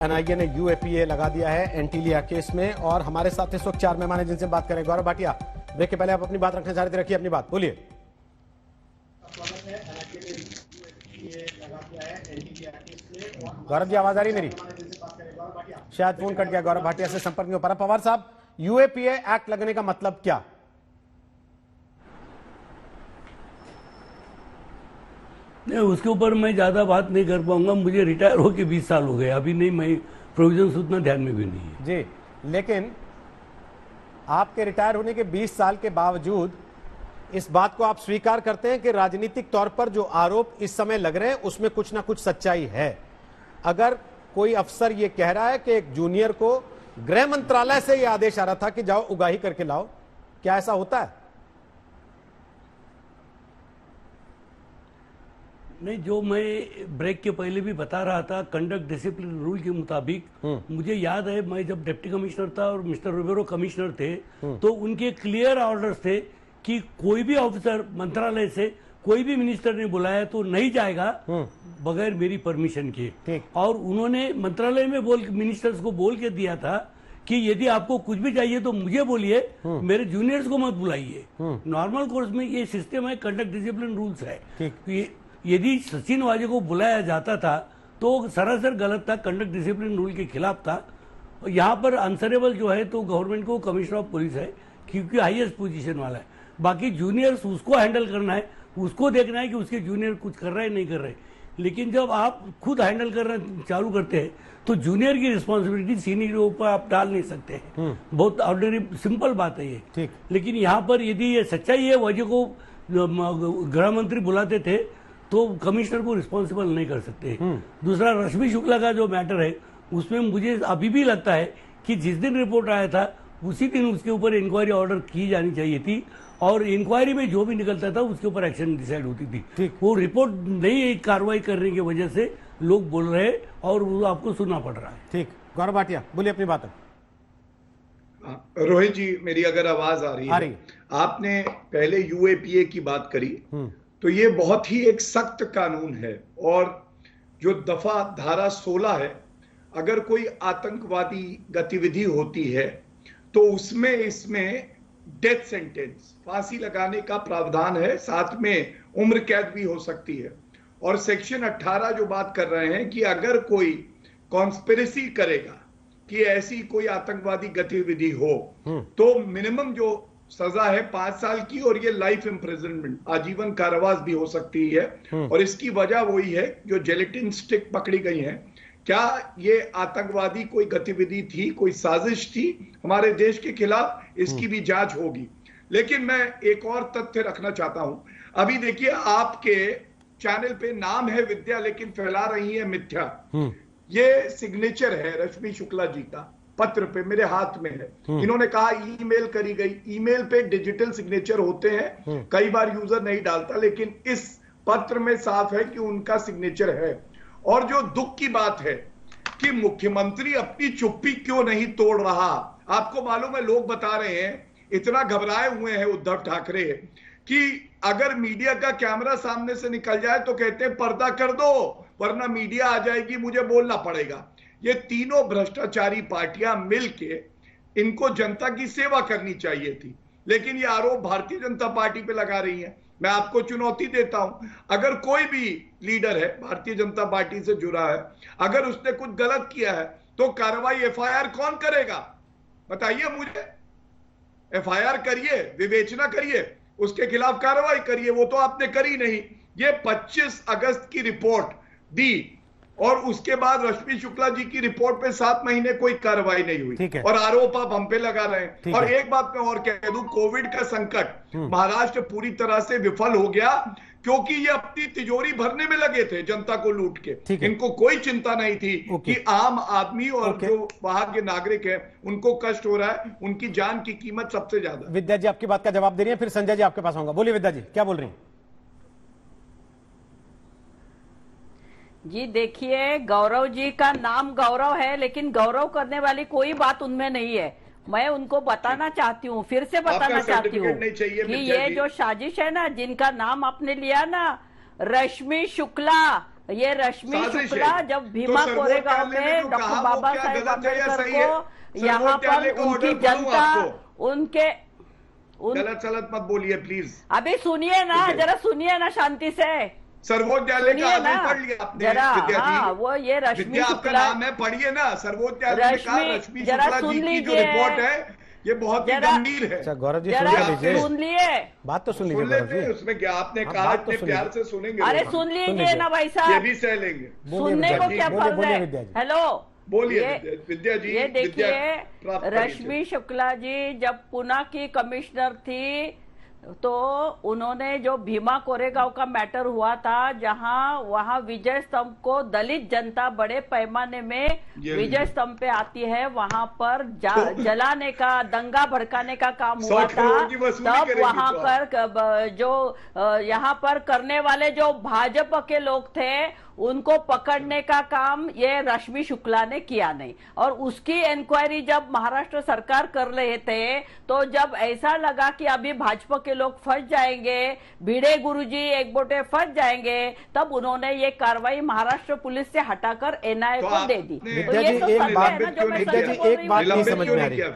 NIA ने UAPA लगा दिया है एंटीलिया केस में और हमारे साथ इस वक्त 4 मेहमान हैं जिनसे बात करें। गौरव भाटिया, ब्रेक के पहले आप अपनी बात रखना चाह रहे थे, रखिए अपनी बात, बोलिए। गौरव जी, आवाज आ रही मेरी? शायद फोन कट गया, गौरव भाटिया से संपर्क नहीं हो पा रहा। पवार साहब, यूएपीए एक्ट लगने का मतलब क्या? नहीं, उसके ऊपर मैं ज्यादा बात नहीं कर पाऊंगा। मुझे रिटायर होके 20 साल हो गए, अभी नहीं, मैं प्रोविजन उतना ध्यान में भी नहीं है जी। लेकिन आपके रिटायर होने के 20 साल के बावजूद इस बात को आप स्वीकार करते हैं कि राजनीतिक तौर पर जो आरोप इस समय लग रहे हैं उसमें कुछ ना कुछ सच्चाई है। अगर कोई अफसर ये कह रहा है कि एक जूनियर को गृह मंत्रालय से यह आदेश आ रहा था कि जाओ उगाही करके लाओ, क्या ऐसा होता है? नहीं, जो मैं ब्रेक के पहले भी बता रहा था, कंडक्ट डिसिप्लिन रूल के मुताबिक मुझे याद है, मैं जब डिप्टी कमिश्नर था और मिस्टर रोबेरो कमिश्नर थे तो उनके क्लियर ऑर्डर्स थे कि कोई भी ऑफिसर मंत्रालय से कोई भी मिनिस्टर ने बुलाया तो नहीं जाएगा बगैर मेरी परमिशन के। और उन्होंने मंत्रालय में मिनिस्टर्स को बोल के दिया था कि यदि आपको कुछ भी चाहिए तो मुझे बोलिए, मेरे जूनियर्स को मत बुलाइए। नॉर्मल कोर्स में ये सिस्टम है, कंडक्ट डिसिप्लिन रूल्स है। यदि सचिन वाजे को बुलाया जाता था तो सरासर गलत था, कंडक्ट डिसिप्लिन रूल के खिलाफ था। यहाँ पर आंसरेबल जो है तो गवर्नमेंट को कमिश्नर ऑफ पुलिस है, क्योंकि हाईएस्ट पोजीशन वाला है। बाकी जूनियर्स उसको हैंडल करना है, उसको देखना है कि उसके जूनियर कुछ कर रहे हैं नहीं कर रहे। लेकिन जब आप खुद हैंडल करना चालू करते हैं तो जूनियर की रिस्पॉन्सिबिलिटी सीनियर के ऊपर आप डाल नहीं सकते हैं। बहुत ऑर्डिनरी सिंपल बात है ये। लेकिन यहाँ पर यदि ये सच्चाई है, वजह को गृह मंत्री बुलाते थे तो कमिश्नर को रिस्पॉन्सिबल नहीं कर सकते। दूसरा, रश्मि शुक्ला का जो मैटर है उसमें मुझे अभी भी लगता है कि जिस दिन रिपोर्ट आया था उसी दिन उसके ऊपर इंक्वायरी ऑर्डर की जानी चाहिए थी और इंक्वायरी में जो भी निकलता था उसके ऊपर एक्शन डिसाइड होती थी। वो रिपोर्ट नहीं कार्रवाई करने की वजह से लोग बोल रहे हैं और वो आपको सुनना पड़ रहा है। ठीक, गौरव भाटिया बोलिए अपनी बात। रोहित जी, मेरी अगर आवाज आ रही है? आपने पहले यूएपीए की बात करी, तो ये बहुत ही एक सख्त कानून है और जो दफा धारा 16 है, अगर कोई आतंकवादी गतिविधि होती है तो उसमें इसमें डेथ सेंटेंस, फांसी लगाने का प्रावधान है, साथ में उम्र कैद भी हो सकती है। और सेक्शन 18 जो बात कर रहे हैं कि अगर कोई कॉन्स्पिरेसी करेगा कि ऐसी कोई आतंकवादी गतिविधि हो तो मिनिमम जो सजा है 5 साल की और ये लाइफ इम्प्रिजनमेंट, आजीवन कारावास भी हो सकती है। और इसकी वजह वही है, जो जेलेटिन स्टिक पकड़ी गई है, क्या ये आतंकवादी कोई गतिविधि थी, कोई साजिश थी हमारे देश के खिलाफ, इसकी भी जांच होगी। लेकिन मैं एक और तथ्य रखना चाहता हूं। अभी देखिए, आपके चैनल पे नाम है विद्या लेकिन फैला रही है मिथ्या। ये सिग्नेचर है रश्मि शुक्ला जी का, पत्र पे मेरे हाथ में है। इन्होंने कहा ईमेल करी गई। ईमेल पे डिजिटल सिग्नेचर होते हैं, कई बार यूजर नहीं डालता, लेकिन इस पत्र में साफ है कि उनका सिग्नेचर है। और जो दुख की बात है कि मुख्यमंत्री अपनी चुप्पी क्यों नहीं तोड़ रहा। आपको मालूम है, लोग बता रहे हैं, इतना घबराए हुए हैं उद्धव ठाकरे कि अगर मीडिया का कैमरा सामने से निकल जाए तो कहते हैं पर्दा कर दो वरना मीडिया आ जाएगी, मुझे बोलना पड़ेगा। ये तीनों भ्रष्टाचारी पार्टियां मिलके इनको जनता की सेवा करनी चाहिए थी, लेकिन ये आरोप भारतीय जनता पार्टी पे लगा रही है। मैं आपको चुनौती देता हूं, अगर कोई भी लीडर है भारतीय जनता पार्टी से जुड़ा है, अगर उसने कुछ गलत किया है तो कार्रवाई एफआईआर कौन करेगा? बताइए मुझे। एफआईआर करिए, विवेचना करिए, उसके खिलाफ कार्रवाई करिए। वो तो आपने करी नहीं। ये 25 अगस्त की रिपोर्ट दी और उसके बाद रश्मि शुक्ला जी की रिपोर्ट पे 7 महीने कोई कार्रवाई नहीं हुई और आरोप आप हम पे लगा रहे हैं। और एक बात मैं और कह दूं, कोविड का संकट महाराष्ट्र पूरी तरह से विफल हो गया क्योंकि ये अपनी तिजोरी भरने में लगे थे जनता को लूट के। इनको कोई चिंता नहीं थी कि आम आदमी और जो वहां के नागरिक हैं उनको कष्ट हो रहा है, उनकी जान की कीमत सबसे ज्यादा। विद्या जी आपकी बात का जवाब दे रही है, फिर संजय जी आपके पास आऊंगा। बोलिए विद्या जी, क्या बोल रही हैं? जी देखिए, गौरव जी का नाम गौरव है लेकिन गौरव करने वाली कोई बात उनमें नहीं है। मैं उनको बताना चाहती हूँ, फिर से बताना चाहती हूँ कि ये जो साजिश है ना, जिनका नाम आपने लिया ना, रश्मि शुक्ला, ये रश्मि साजिश शुक्ला है। जब तो भीमा सर्वोच्च कोरेगांव न्यायालय ने में जो डॉक्टर कहा वो बाबा क्या साहेब गलत है या अम्बेडकर सही है? को यहाँ सर्वोच्च न्यायालय पर का उनकी ऑर्डर पढ़ूं जनता आपको? उनके गलत सलत मत बोलिए प्लीज। अभी सुनिए ना, जरा सुनिए ना शांति से। सर्वोच्च न्यायालय का सुनिए आदेश ना पढ़ लिया आपने जरा। विद्या जी? हाँ, वो ये रश्मि विद्या आपका शुक्ला, नाम है, पढ़िए ना। सर्वोच्च न्यायालय ने कहा रश्मि जरा शुक्ला सुन जी की जो लीजिए। रिपोर्ट है ये बहुत ही जरा- गंभीर है। अच्छा गौरव जी सुन जरा लीजिए, सुन लिए। बात तो सुन लीजिए सुन गौरव लेते हैं, जी। उसमें क्या आपने हाँ, कहा बात तो इतने सुन प्यार लीजिए। से सुनेंगे अरे लोग। सुन लीजिए लीजिए। ना भाई ये साहब, भी सह लेंगे। बोलिए सुनने विद्या को जी, क्या बोलिए, फर्ज बोलिए है। विद्या जी। हेलो, बोलिए ये- विद्या जी। ये विद्या देखिए, प्राप्त करिए। रश्मि शुक्ला जी जब पुणे की कमिश्नर थी तो उन्होंने जो भीमा कोरेगांव का मैटर हुआ था, जहां वहां विजय स्तंभ को दलित जनता बड़े पैमाने में विजय स्तंभ पे आती है, वहां पर जलाने का, दंगा भड़काने का काम हुआ 100 करोड़ की था। वसूली तब करेगी वहां तो पर जो यहाँ पर करने वाले जो भाजपा के लोग थे उनको पकड़ने का काम ये रश्मि शुक्ला ने किया नहीं। और उसकी इंक्वायरी जब महाराष्ट्र सरकार कर रहे थे तो जब ऐसा लगा कि अभी भाजपा के लोग फंस जाएंगे, भिड़े गुरुजी एक बोटे फंस जाएंगे, तब उन्होंने ये कार्रवाई महाराष्ट्र पुलिस से हटाकर एनआईए तो को दे दी। आपने- तो विद्या ये जी तो एक सत्य बात, है ना जो मैं विद्या सच जी बोल रही एक हूँ। बात नहीं निलंबित समझ क्यों में आ नहीं रही। किया?